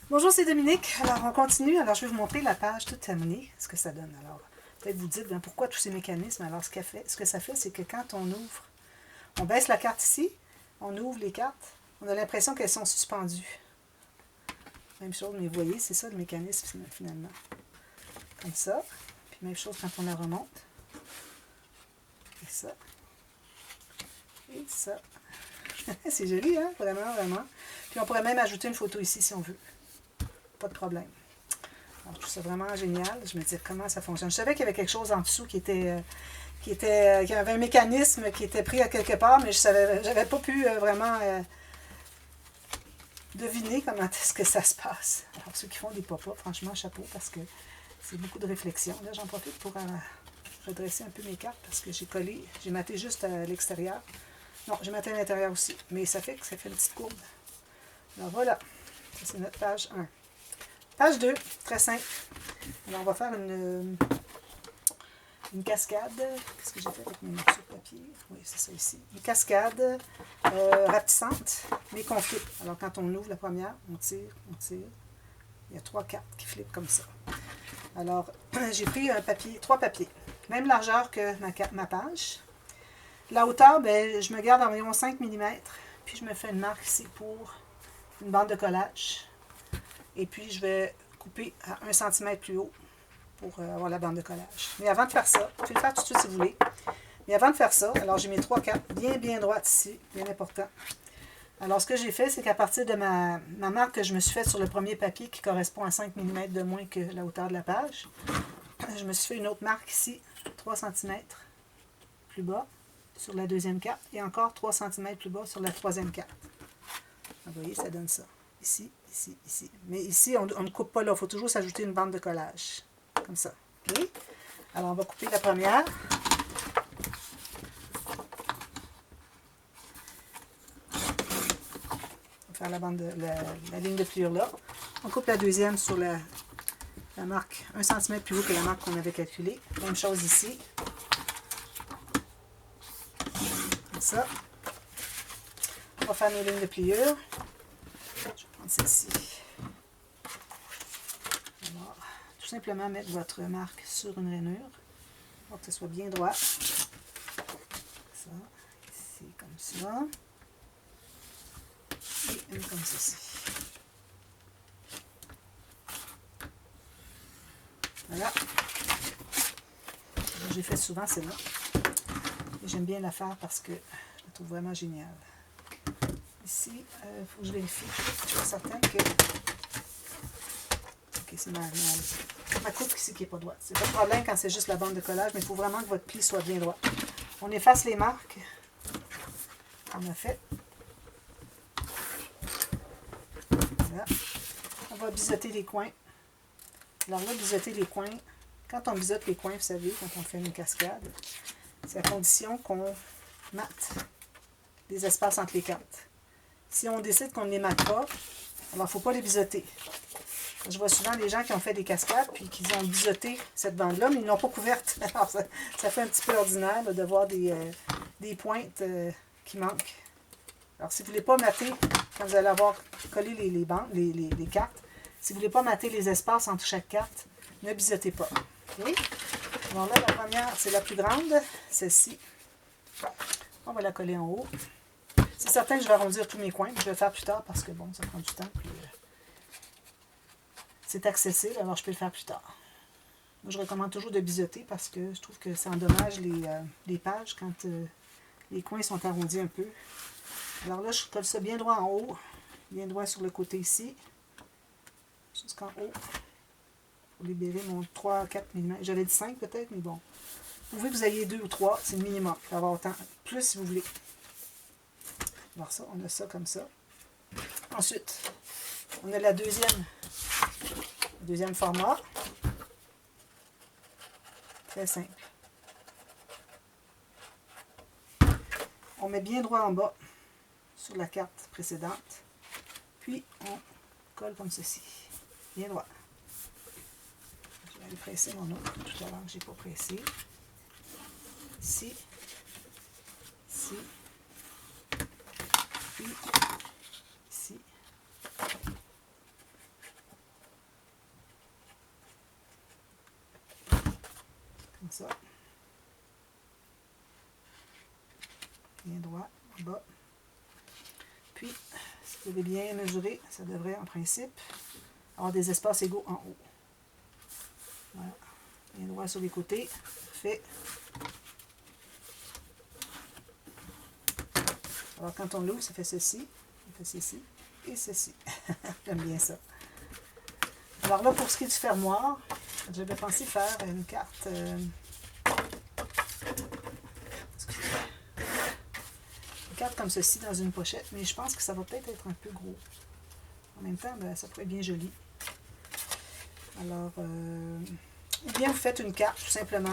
Bonjour, c'est Dominique. Alors, on continue. Alors, je vais vous montrer la page toute terminée, ce que ça donne. Alors, peut-être vous dites, ben, pourquoi tous ces mécanismes? Alors, ce que ça fait, c'est que quand on ouvre, on baisse la carte ici, on ouvre les cartes, on a l'impression qu'elles sont suspendues. Même chose, mais vous voyez, c'est ça le mécanisme, finalement. Comme ça. Puis, même chose quand on la remonte. Et ça. Et ça. C'est joli, hein? Vraiment, vraiment. Puis, on pourrait même ajouter une photo ici, si on veut. Pas de problème. Alors, je trouve ça vraiment génial. Je me dis comment ça fonctionne. Je savais qu'il y avait quelque chose en dessous qui avait un mécanisme qui était pris à quelque part, mais j'avais pas pu vraiment deviner comment est-ce que ça se passe. Alors, ceux qui font des pop-up, franchement, chapeau, parce que c'est beaucoup de réflexion. Là, j'en profite pour redresser un peu mes cartes parce que j'ai maté juste à l'extérieur. Non, j'ai maté à l'intérieur aussi, mais ça fait une petite courbe. Alors voilà, ça c'est notre page 1. Page 2, très simple. Alors, on va faire une cascade. Qu'est-ce que j'ai fait avec mes morceaux de papier? Oui, c'est ça ici. Une cascade rapetissante, mais qu'on flippe. Alors, quand on ouvre la première, on tire, on tire. Il y a 3 cartes qui flippent comme ça. Alors, j'ai pris 3 papiers. Même largeur que ma page. La hauteur, ben, je me garde environ 5 mm. Puis, je me fais une marque ici pour une bande de collage. Et puis, je vais couper à 1 cm plus haut pour avoir la bande de collage. Mais avant de faire ça, vous pouvez le faire tout de suite si vous voulez. Mais avant de faire ça, alors j'ai mes 3 cartes bien droites ici, bien important. Alors, ce que j'ai fait, c'est qu'à partir de ma marque que je me suis faite sur le premier papier, qui correspond à 5 mm de moins que la hauteur de la page, je me suis fait une autre marque ici, 3 cm plus bas sur la deuxième carte, et encore 3 cm plus bas sur la troisième carte. Vous voyez, ça donne ça. Ici, ici, ici. Mais ici, on ne coupe pas là. Il faut toujours s'ajouter une bande de collage. Comme ça. OK? Alors, on va couper la première. On va faire la ligne de pliure là. On coupe la deuxième sur la marque 1 cm plus haut que la marque qu'on avait calculée. Même chose ici. Comme ça. On va faire nos lignes de pliure. Je vais prendre celle-ci. Alors, tout simplement mettre votre marque sur une rainure pour que ce soit bien droit. Ça, ici comme ça. Et une comme ceci. Voilà. J'ai fait souvent celle-là. Et j'aime bien la faire parce que je la trouve vraiment géniale. Ici, il faut que je vérifie. Je suis certaine que... Ok, c'est ma coupe ici qui n'est pas droite. C'est pas de problème quand c'est juste la bande de collage, mais il faut vraiment que votre pli soit bien droit. On efface les marques qu'on a fait. Voilà. On va biseauter les coins. Alors là, biseauter les coins, quand on biseaute les coins, vous savez, quand on fait une cascade, c'est à condition qu'on mate les espaces entre les cartes. Si on décide qu'on ne les mate pas, alors il ne faut pas les biseauter. Je vois souvent des gens qui ont fait des cascades puis qui ont biseauté cette bande-là, mais ils ne l'ont pas couverte. Alors ça fait un petit peu ordinaire là, de voir des pointes qui manquent. Alors si vous ne voulez pas mater, quand vous allez avoir collé les cartes, si vous ne voulez pas mater les espaces entre chaque carte, ne biseautez pas. Okay? Alors là, la première, c'est la plus grande, celle-ci. On va la coller en haut. C'est certain que je vais arrondir tous mes coins. Je vais le faire plus tard parce que bon, ça prend du temps. Puis, c'est accessible, alors je peux le faire plus tard. Moi, je recommande toujours de biseauter parce que je trouve que ça endommage les pages quand les coins sont arrondis un peu. Alors là, je colle ça bien droit en haut, bien droit sur le côté ici, jusqu'en haut, pour libérer mon 3-4 mm. J'avais dit 5 peut-être, mais bon. Vous pouvez que vous ayez 2 ou 3, c'est le minimum. Il faut avoir autant, plus si vous voulez. Alors ça, on a ça comme ça. Ensuite, on a le deuxième format. Très simple. On met bien droit en bas sur la carte précédente. Puis, on colle comme ceci. Bien droit. Je vais aller presser mon autre tout à l'heure que je n'ai pas pressé. Ici. Ici. Puis, ici. ça. Bien droit, en bas. Puis, si vous avez bien mesuré, ça devrait en principe avoir des espaces égaux en haut. Voilà. Bien droit sur les côtés. Parfait. Alors, quand on l'ouvre, ça fait ceci, ça fait ceci et ceci. J'aime bien ça. Alors là, pour ce qui est du fermoir, j'avais pensé faire une carte... carte comme ceci dans une pochette, mais je pense que ça va peut-être être un peu gros. En même temps, ben, ça pourrait être bien joli. Alors, ou bien vous faites une carte tout simplement.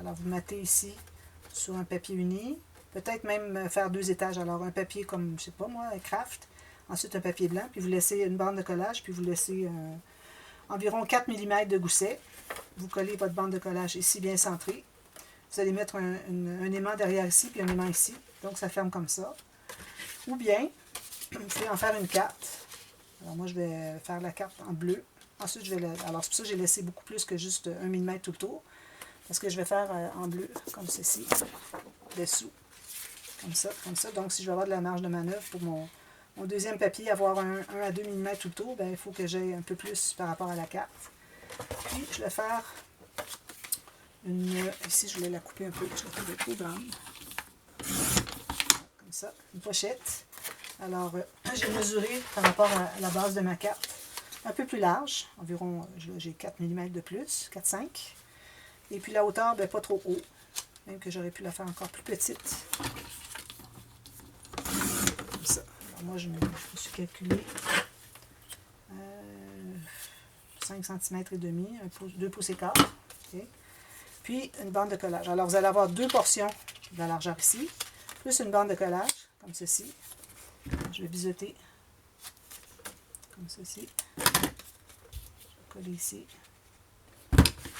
Alors, vous mettez ici sur un papier uni. Peut-être même faire 2 étages. Alors, un papier comme, je sais pas moi, craft. Ensuite, un papier blanc. Puis, vous laissez une bande de collage. Puis, vous laissez environ 4 mm de gousset. Vous collez votre bande de collage ici bien centrée. Vous allez mettre un aimant derrière ici, puis un aimant ici. Donc, ça ferme comme ça. Ou bien, vous pouvez en faire une carte. Alors, moi, je vais faire la carte en bleu. Ensuite, je vais alors, c'est pour ça que j'ai laissé beaucoup plus que juste 1 mm tout le tour. Parce que je vais faire en bleu, comme ceci, dessous. Comme ça, comme ça. Donc, si je veux avoir de la marge de manœuvre pour mon deuxième papier, avoir 1 à 2 mm tout le tour, ben, il faut que j'aie un peu plus par rapport à la carte. Puis, je vais faire ici, je voulais la couper un peu, je la trouvais trop grande. Comme ça, une pochette. Alors, j'ai mesuré par rapport à la base de ma carte un peu plus large, environ, j'ai 4 mm de plus, 4-5. Et puis la hauteur, ben, pas trop haut, même que j'aurais pu la faire encore plus petite. Comme ça. Alors moi, je me suis calculé 5 cm et demi, 2 pouces et quart. Okay. Puis une bande de collage. Alors vous allez avoir 2 portions de la largeur ici, plus une bande de collage, comme ceci. Je vais biseauter comme ceci. Je vais coller ici.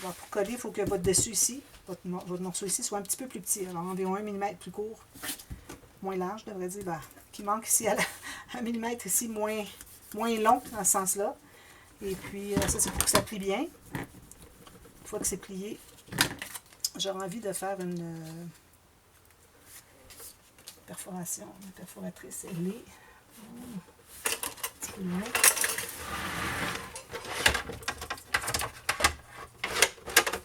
Alors pour coller, il faut que votre dessus ici, votre morceau ici, soit un petit peu plus petit. Alors environ 1 mm plus court, moins large, je devrais dire, ben, qui manque ici à 1 mm ici, moins long dans ce sens-là. Et puis ça, c'est pour que ça plie bien. Une fois que c'est plié, j'aurais envie de faire une perforation, une perforatrice ailée. Un petit peu loin.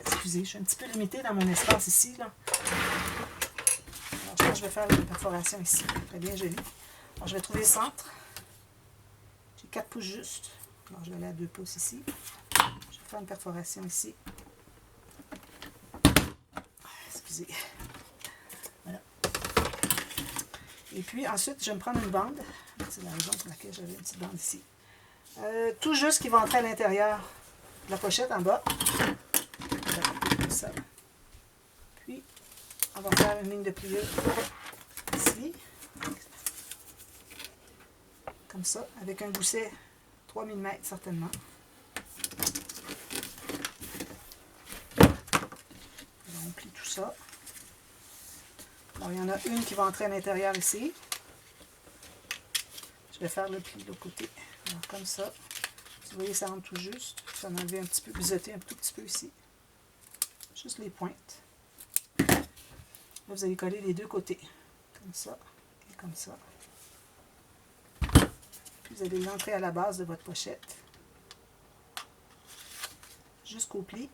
Excusez, je suis un petit peu limitée dans mon espace ici, là. Alors, je pense que je vais faire une perforation ici. Très bien joli. Alors, je vais trouver le centre. J'ai 4 pouces juste. Alors, je vais aller à 2 pouces ici. Je vais faire une perforation ici. Excusez. Voilà. Et puis, ensuite, je vais me prendre une bande. C'est la raison pour laquelle j'avais une petite bande ici. Tout juste qui va entrer à l'intérieur de la pochette en bas. Comme ça. Puis, on va faire une ligne de pliure ici. Comme ça, avec un gousset 3 mm certainement. Alors, on plie tout ça. Alors, il y en a une qui va entrer à l'intérieur ici. Je vais faire le pli de l'autre côté. Alors, comme ça. Vous voyez, ça rentre tout juste. Ça en enlever un petit peu, biseauter un tout petit peu ici. Juste les pointes. Là, vous allez coller les 2 côtés. Comme ça et comme ça. Puis, vous allez l'entrer à la base de votre pochette. Jusqu'au pli.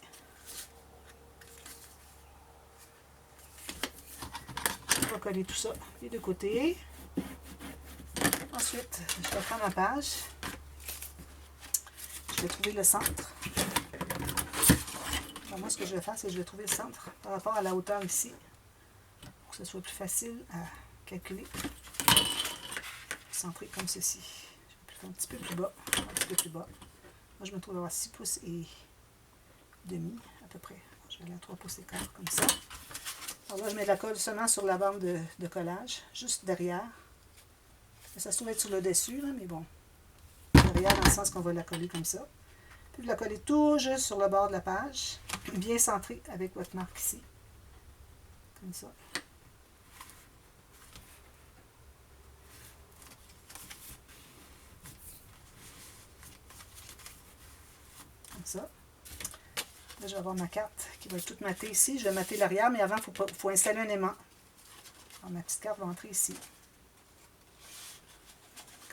On va coller tout ça des 2 côtés. Ensuite, je vais prendre ma page. Je vais trouver le centre. Alors moi, ce que je vais faire, c'est que je vais trouver le centre par rapport à la hauteur ici, pour que ce soit plus facile à calculer. Centrer comme ceci. Je vais faire un petit peu plus bas. Un petit peu plus bas. Moi, je me trouve à 6 pouces et demi, à peu près. Je vais aller à 3 pouces et quart, comme ça. Alors là, je mets de la colle seulement sur la bande de collage, juste derrière. Ça se trouve être sur le dessus, là, mais bon. Derrière, dans le sens qu'on va la coller comme ça. Puis vous la collez tout juste sur le bord de la page, bien centré avec votre marque ici. Comme ça. Comme ça. Là, je vais avoir ma carte qui va être toute mattée ici. Je vais matter l'arrière, mais avant, il faut installer un aimant. Alors, ma petite carte va entrer ici.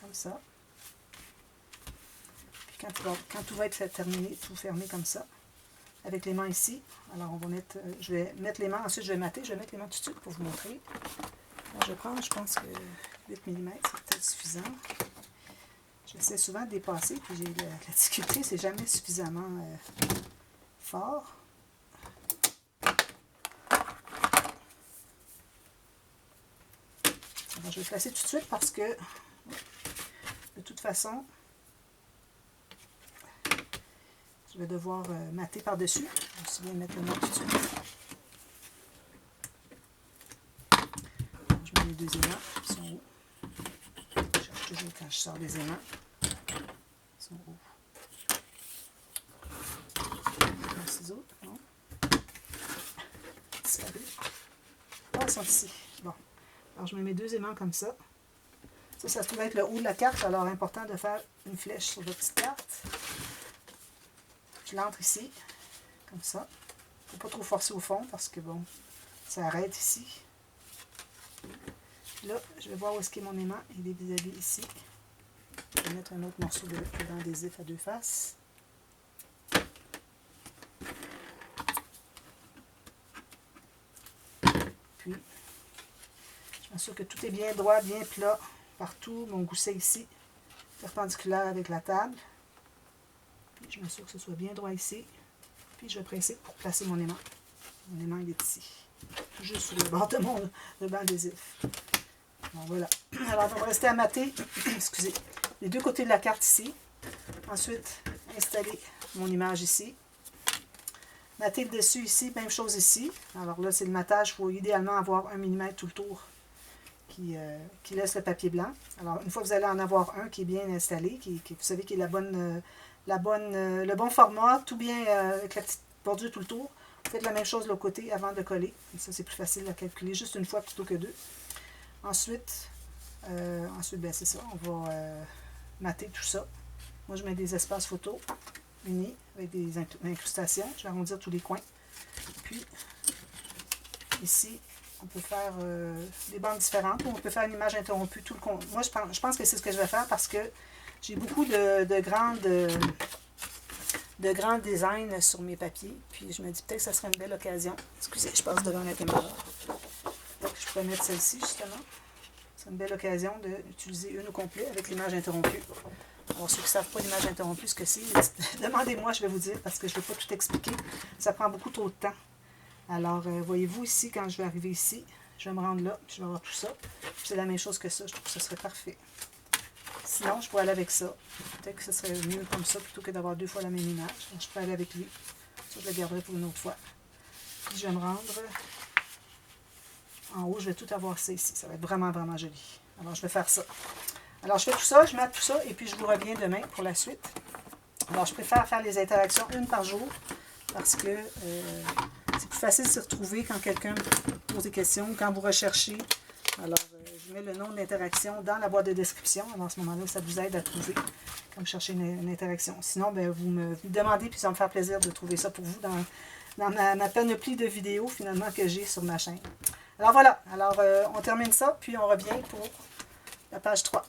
Comme ça. Puis quand tout va être terminé, tout fermé comme ça, avec l'aimant ici, alors on va mettre, je vais mettre l'aimant, ensuite je vais matter, je vais mettre l'aimant tout de suite pour vous montrer. Alors, je vais prendre, je pense que 8 mm, c'est peut-être suffisant. J'essaie souvent de dépasser, puis j'ai la difficulté, c'est jamais suffisamment fort. Alors, je vais placer tout de suite parce que, de toute façon, je vais devoir matter par-dessus. Je vais aussi bien mettre le nom tout de suite. Alors, je mets les deux aimants qui sont hauts. Je cherche toujours quand je sors des aimants. Ils sont hauts. Un ciseau, non? Disparu. Ah, ils sont ici. Bon. Alors, je mets mes deux aimants comme ça. Ça se trouve être le haut de la carte, alors important de faire une flèche sur votre petite carte. Je l'entre ici, comme ça. Il ne faut pas trop forcer au fond parce que bon, ça arrête ici. Puis là, je vais voir où est-ce qu'est mon aimant. Il est vis-à-vis ici. Je vais mettre un autre morceau de d'adhésif à deux faces. Puis, je m'assure que tout est bien droit, bien plat, partout. Mon gousset ici, perpendiculaire avec la table. Puis, je m'assure que ce soit bien droit ici. Puis, je vais presser pour placer mon aimant. Mon aimant, il est ici. Juste sur le bord de mon ruban adhésif. Bon, voilà. Alors, on va rester à mater, excusez, les deux côtés de la carte ici. Ensuite, installer mon image ici. Mater le dessus ici, même chose ici. Alors là, c'est le matage. Il faut idéalement avoir 1 mm tout le tour qui laisse le papier blanc. Alors, une fois que vous allez en avoir un qui est bien installé, vous savez qu'il est le bon format, tout bien avec la petite bordure tout le tour, vous faites la même chose de l'autre côté avant de coller. Et ça, c'est plus facile à calculer juste une fois plutôt que deux. Ensuite ben, c'est ça, on va mater tout ça. Moi, je mets des espaces photos unis avec des incrustations. Je vais arrondir tous les coins. Puis, ici, on peut faire des bandes différentes ou on peut faire une image interrompue. Moi, je pense que c'est ce que je vais faire parce que j'ai beaucoup de grands designs sur mes papiers. Puis, je me dis peut-être que ça serait une belle occasion. Excusez, je passe devant la caméra. Donc, je pourrais mettre celle-ci, justement. C'est une belle occasion d'utiliser une au complet avec l'image interrompue. Alors, ceux qui ne savent pas l'image interrompue, ce que c'est, demandez-moi, je vais vous dire, parce que je ne vais pas tout expliquer. Ça prend beaucoup trop de temps. Alors, voyez-vous ici, quand je vais arriver ici, je vais me rendre là, puis je vais avoir tout ça. C'est la même chose que ça, je trouve que ce serait parfait. Sinon, je pourrais aller avec ça. Peut-être que ce serait mieux comme ça, plutôt que d'avoir deux fois la même image. Donc, je pourrais aller avec lui. Ça, je le garderai pour une autre fois. Puis, je vais me rendre en haut, je vais tout avoir ça ici. Ça va être vraiment, vraiment joli. Alors, je vais faire ça. Alors, je fais tout ça, je mate tout ça, et puis je vous reviens demain pour la suite. Alors, je préfère faire les interactions une par jour, parce que c'est plus facile de se retrouver quand quelqu'un pose des questions, quand vous recherchez. Alors, je mets le nom de l'interaction dans la boîte de description. Alors, à ce moment-là, ça vous aide à trouver quand vous cherchez une interaction. Sinon, ben, vous me demandez, puis ça va me faire plaisir de trouver ça pour vous dans ma panoplie de vidéos, finalement, que j'ai sur ma chaîne. Alors voilà, on termine ça, puis on revient pour la page 3.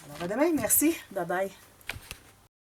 Alors à demain, merci, bye bye.